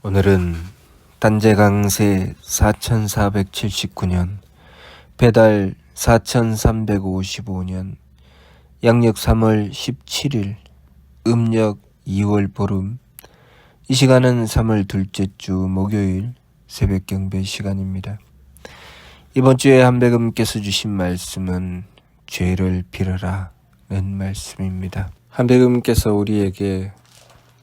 오늘은 단재강세 4479년 배달 4355년 양력 3월 17일 음력 2월 보름. 이 시간은 3월 둘째 주 목요일 새벽 경배 시간입니다. 이번 주에 한백음께서 주신 말씀은 죄를 빌어라 는 말씀입니다. 한백음께서 우리에게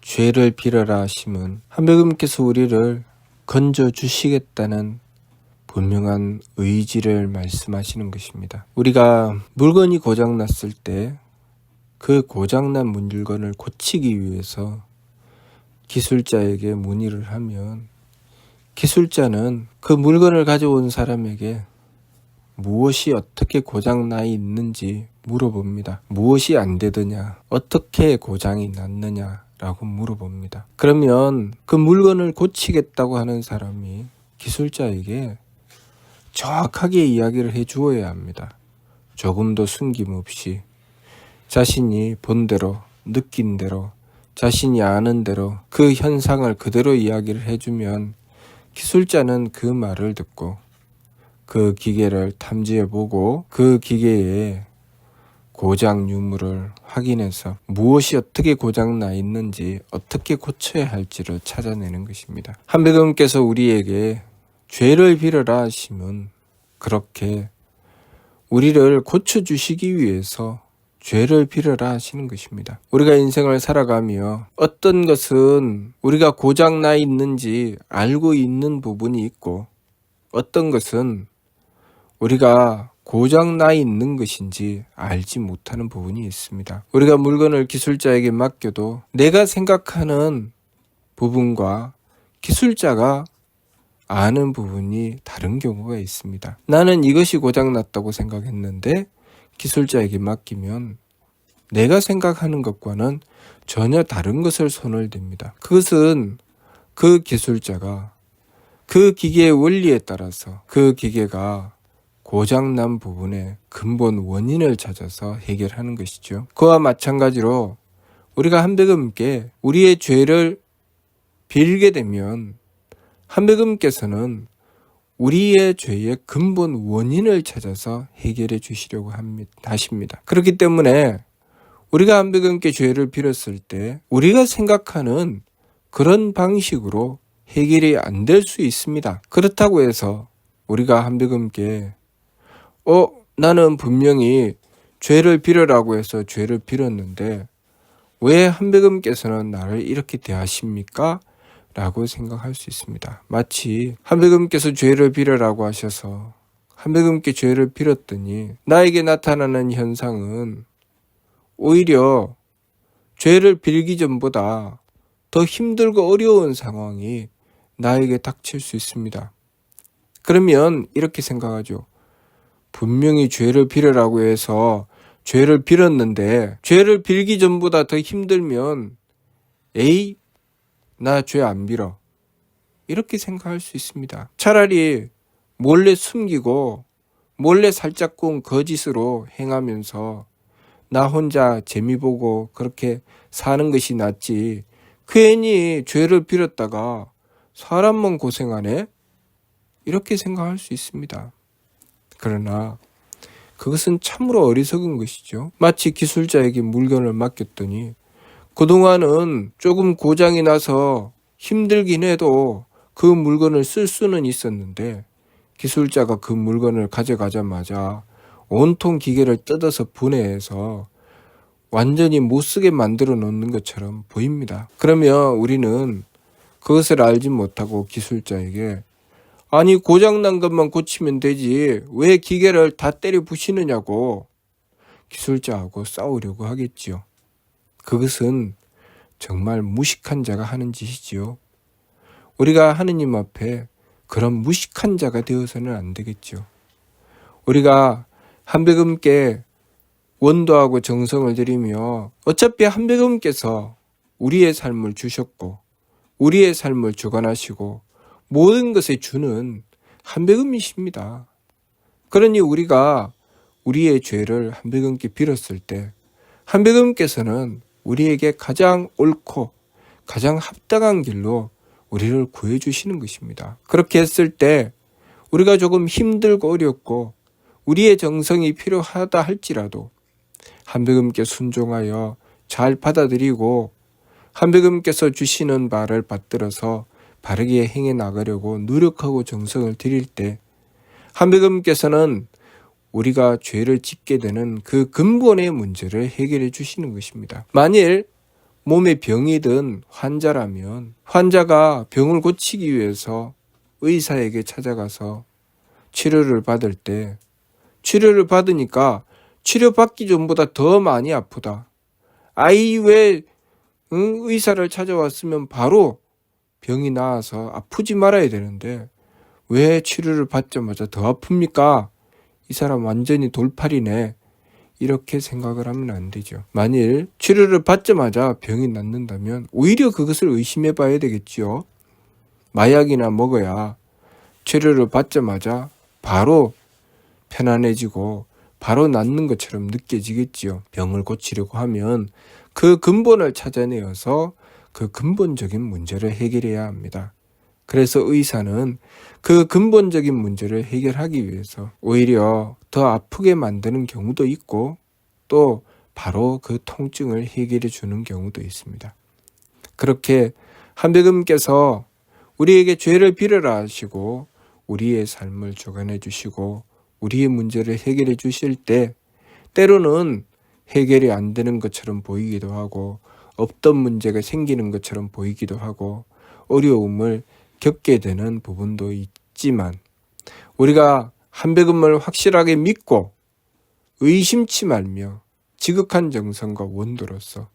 죄를 빌어라 하심은 한백음께서 우리를 건져 주시겠다는 분명한 의지를 말씀하시는 것입니다. 우리가 물건이 고장났을 때 그 고장난 물건을 고치기 위해서 기술자에게 문의를 하면 기술자는 그 물건을 가져온 사람에게 무엇이 어떻게 고장나 있는지 물어봅니다. 무엇이 안 되더냐, 어떻게 고장이 났느냐 라고 물어봅니다. 그러면 그 물건을 고치겠다고 하는 사람이 기술자에게 정확하게 이야기를 해 주어야 합니다. 조금도 숨김없이 자신이 본 대로, 느낀 대로, 자신이 아는 대로 그 현상을 그대로 이야기를 해주면 기술자는 그 말을 듣고 그 기계를 탐지해보고 그 기계의 고장 유무를 확인해서 무엇이 어떻게 고장나 있는지 어떻게 고쳐야 할지를 찾아내는 것입니다. 한백음께서 우리에게 죄를 빌어라 하시면 그렇게 우리를 고쳐주시기 위해서 죄를 빌어라 하시는 것입니다. 우리가 인생을 살아가며 어떤 것은 우리가 고장나 있는지 알고 있는 부분이 있고 어떤 것은 우리가 고장나 있는 것인지 알지 못하는 부분이 있습니다. 우리가 물건을 기술자에게 맡겨도 내가 생각하는 부분과 기술자가 아는 부분이 다른 경우가 있습니다. 나는 이것이 고장났다고 생각했는데 기술자에게 맡기면 내가 생각하는 것과는 전혀 다른 것을 손을 댑니다. 그것은 그 기술자가 그 기계의 원리에 따라서 그 기계가 고장난 부분의 근본 원인을 찾아서 해결하는 것이죠. 그와 마찬가지로 우리가 한백음께 우리의 죄를 빌게 되면 한백음께서는 우리의 죄의 근본 원인을 찾아서 해결해 주시려고 하십니다. 그렇기 때문에 우리가 한백음께 죄를 빌었을 때 우리가 생각하는 그런 방식으로 해결이 안 될 수 있습니다. 그렇다고 해서 우리가 한백음께 나는 분명히 죄를 빌으라고 해서 죄를 빌었는데 왜 한백음께서는 나를 이렇게 대하십니까? 라고 생각할 수 있습니다. 마치 한백음께서 죄를 빌으라고 하셔서 한백음께 죄를 빌었더니 나에게 나타나는 현상은 오히려 죄를 빌기 전보다 더 힘들고 어려운 상황이 나에게 닥칠 수 있습니다. 그러면 이렇게 생각하죠. 분명히 죄를 빌으라고 해서 죄를 빌었는데 죄를 빌기 전보다 더 힘들면 나 죄 안 빌어. 이렇게 생각할 수 있습니다. 차라리 몰래 숨기고 몰래 살짝쿵 거짓으로 행하면서 나 혼자 재미 보고 그렇게 사는 것이 낫지 괜히 죄를 빌었다가 사람만 고생하네? 이렇게 생각할 수 있습니다. 그러나 그것은 참으로 어리석은 것이죠. 마치 기술자에게 물건을 맡겼더니 그동안은 조금 고장이 나서 힘들긴 해도 그 물건을 쓸 수는 있었는데 기술자가 그 물건을 가져가자마자 온통 기계를 뜯어서 분해해서 완전히 못쓰게 만들어 놓는 것처럼 보입니다. 그러면 우리는 그것을 알지 못하고 기술자에게 아니 고장난 것만 고치면 되지 왜 기계를 다 때려 부시느냐고 기술자하고 싸우려고 하겠지요. 그것은 정말 무식한 자가 하는 짓이지요. 우리가 하느님 앞에 그런 무식한 자가 되어서는 안 되겠죠. 우리가 한백음께 원도하고 정성을 들이며 어차피 한백음께서 우리의 삶을 주셨고 우리의 삶을 주관하시고 모든 것의 주는 한백음이십니다. 그러니 우리가 우리의 죄를 한백음께 빌었을 때 한백음께서는 우리에게 가장 옳고 가장 합당한 길로 우리를 구해주시는 것입니다. 그렇게 했을 때 우리가 조금 힘들고 어렵고 우리의 정성이 필요하다 할지라도 한백음께 순종하여 잘 받아들이고 한백음께서 주시는 바를 받들어서 바르게 행해 나가려고 노력하고 정성을 들일 때 한백음께서는 우리가 죄를 짓게 되는 그 근본의 문제를 해결해 주시는 것입니다. 만일 몸에 병이든 환자라면 환자가 병을 고치기 위해서 의사에게 찾아가서 치료를 받을 때 치료를 받으니까 치료받기 전보다 더 많이 아프다. 아이 왜 의사를 찾아왔으면 바로 병이 나아서 아프지 말아야 되는데 왜 치료를 받자마자 더 아픕니까? 이 사람 완전히 돌팔이네. 이렇게 생각을 하면 안 되죠. 만일 치료를 받자마자 병이 낫는다면 오히려 그것을 의심해 봐야 되겠지요. 마약이나 먹어야 치료를 받자마자 바로 편안해지고 바로 낫는 것처럼 느껴지겠지요. 병을 고치려고 하면 그 근본을 찾아내어서 그 근본적인 문제를 해결해야 합니다. 그래서 의사는 그 근본적인 문제를 해결하기 위해서 오히려 더 아프게 만드는 경우도 있고 또 바로 그 통증을 해결해 주는 경우도 있습니다. 그렇게 한백음께서 우리에게 죄를 빌어라 하시고 우리의 삶을 주관해 주시고 우리의 문제를 해결해 주실 때 때로는 해결이 안 되는 것처럼 보이기도 하고 없던 문제가 생기는 것처럼 보이기도 하고 어려움을 겪게 되는 부분도 있지만 우리가 한백음을 확실하게 믿고 의심치 말며 지극한 정성과 원도로서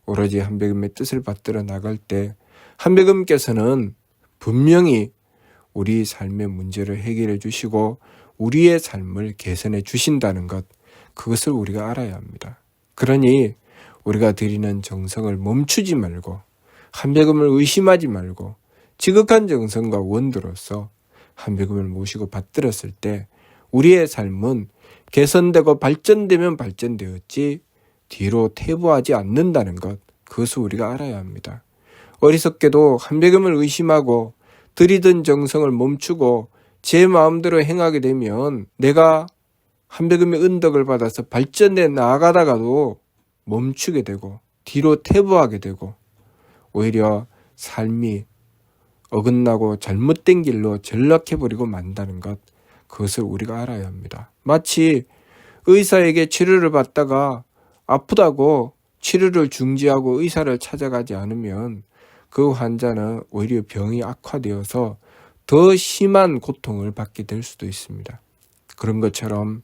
오로지 한백음의 뜻을 받들어 나갈 때 한백음께서는 분명히 우리 삶의 문제를 해결해 주시고 우리의 삶을 개선해 주신다는 것, 그것을 우리가 알아야 합니다. 그러니 우리가 드리는 정성을 멈추지 말고 한백음을 의심하지 말고 지극한 정성과 원도로서 한백음을 모시고 받들었을 때 우리의 삶은 개선되고 발전되면 발전되었지 뒤로 퇴보하지 않는다는 것, 그것을 우리가 알아야 합니다. 어리석게도 한백음을 의심하고 들이던 정성을 멈추고 제 마음대로 행하게 되면 내가 한백음의 은덕을 받아서 발전해 나아가다가도 멈추게 되고 뒤로 퇴보하게 되고 오히려 삶이 어긋나고 잘못된 길로 전락해버리고 만다는 것, 그것을 우리가 알아야 합니다. 마치 의사에게 치료를 받다가 아프다고 치료를 중지하고 의사를 찾아가지 않으면 그 환자는 오히려 병이 악화되어서 더 심한 고통을 받게 될 수도 있습니다. 그런 것처럼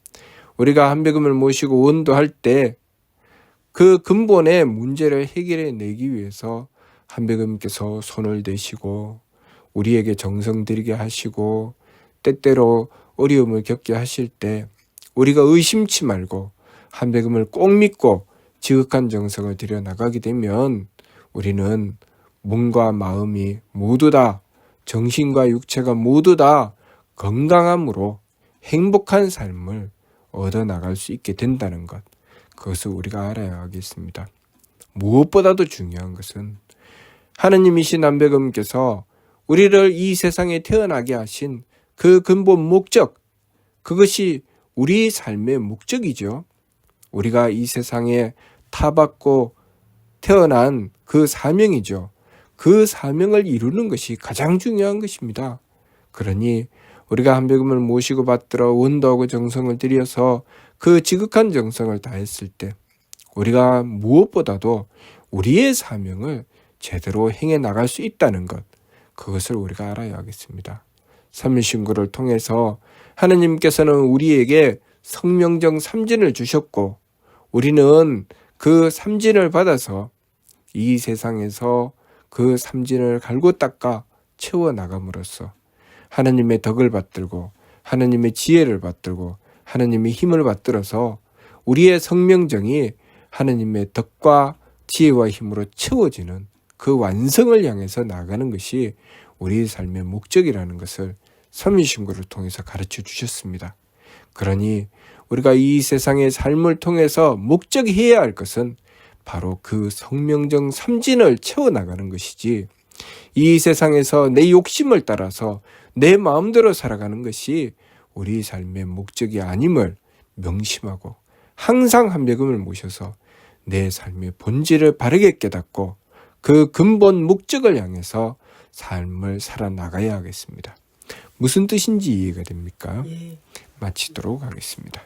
우리가 한백음을 모시고 원도할 때 그 근본의 문제를 해결해 내기 위해서 한백음께서 손을 대시고 우리에게 정성 들이게 하시고 때때로 어려움을 겪게 하실 때 우리가 의심치 말고 한백음을 꼭 믿고 지극한 정성을 들여 나가게 되면 우리는 몸과 마음이 모두 다 정신과 육체가 모두 다 건강함으로 행복한 삶을 얻어나갈 수 있게 된다는 것, 그것을 우리가 알아야 하겠습니다. 무엇보다도 중요한 것은 하느님이신 한백음께서 우리를 이 세상에 태어나게 하신 그 근본 목적, 그것이 우리 삶의 목적이죠. 우리가 이 세상에 타받고 태어난 그 사명이죠. 그 사명을 이루는 것이 가장 중요한 것입니다. 그러니 우리가 한백음을 모시고 받들어 원도하고 정성을 들여서 그 지극한 정성을 다했을 때 우리가 무엇보다도 우리의 사명을 제대로 행해 나갈 수 있다는 것, 그것을 우리가 알아야 하겠습니다. 삼일신고를 통해서 하느님께서는 우리에게 성명정 삼진을 주셨고 우리는 그 삼진을 받아서 이 세상에서 그 삼진을 갈고 닦아 채워나감으로써 하느님의 덕을 받들고 하느님의 지혜를 받들고 하느님의 힘을 받들어서 우리의 성명정이 하느님의 덕과 지혜와 힘으로 채워지는 그 완성을 향해서 나아가는 것이 우리 삶의 목적이라는 것을 삼위신고를 통해서 가르쳐 주셨습니다. 그러니 우리가 이 세상의 삶을 통해서 목적이 해야 할 것은 바로 그 성명정 삼진을 채워나가는 것이지 이 세상에서 내 욕심을 따라서 내 마음대로 살아가는 것이 우리 삶의 목적이 아님을 명심하고 항상 한백음을 모셔서 내 삶의 본질을 바르게 깨닫고 그 근본 목적을 향해서 삶을 살아나가야 하겠습니다. 무슨 뜻인지 이해가 됩니까? 예. 마치도록 하겠습니다.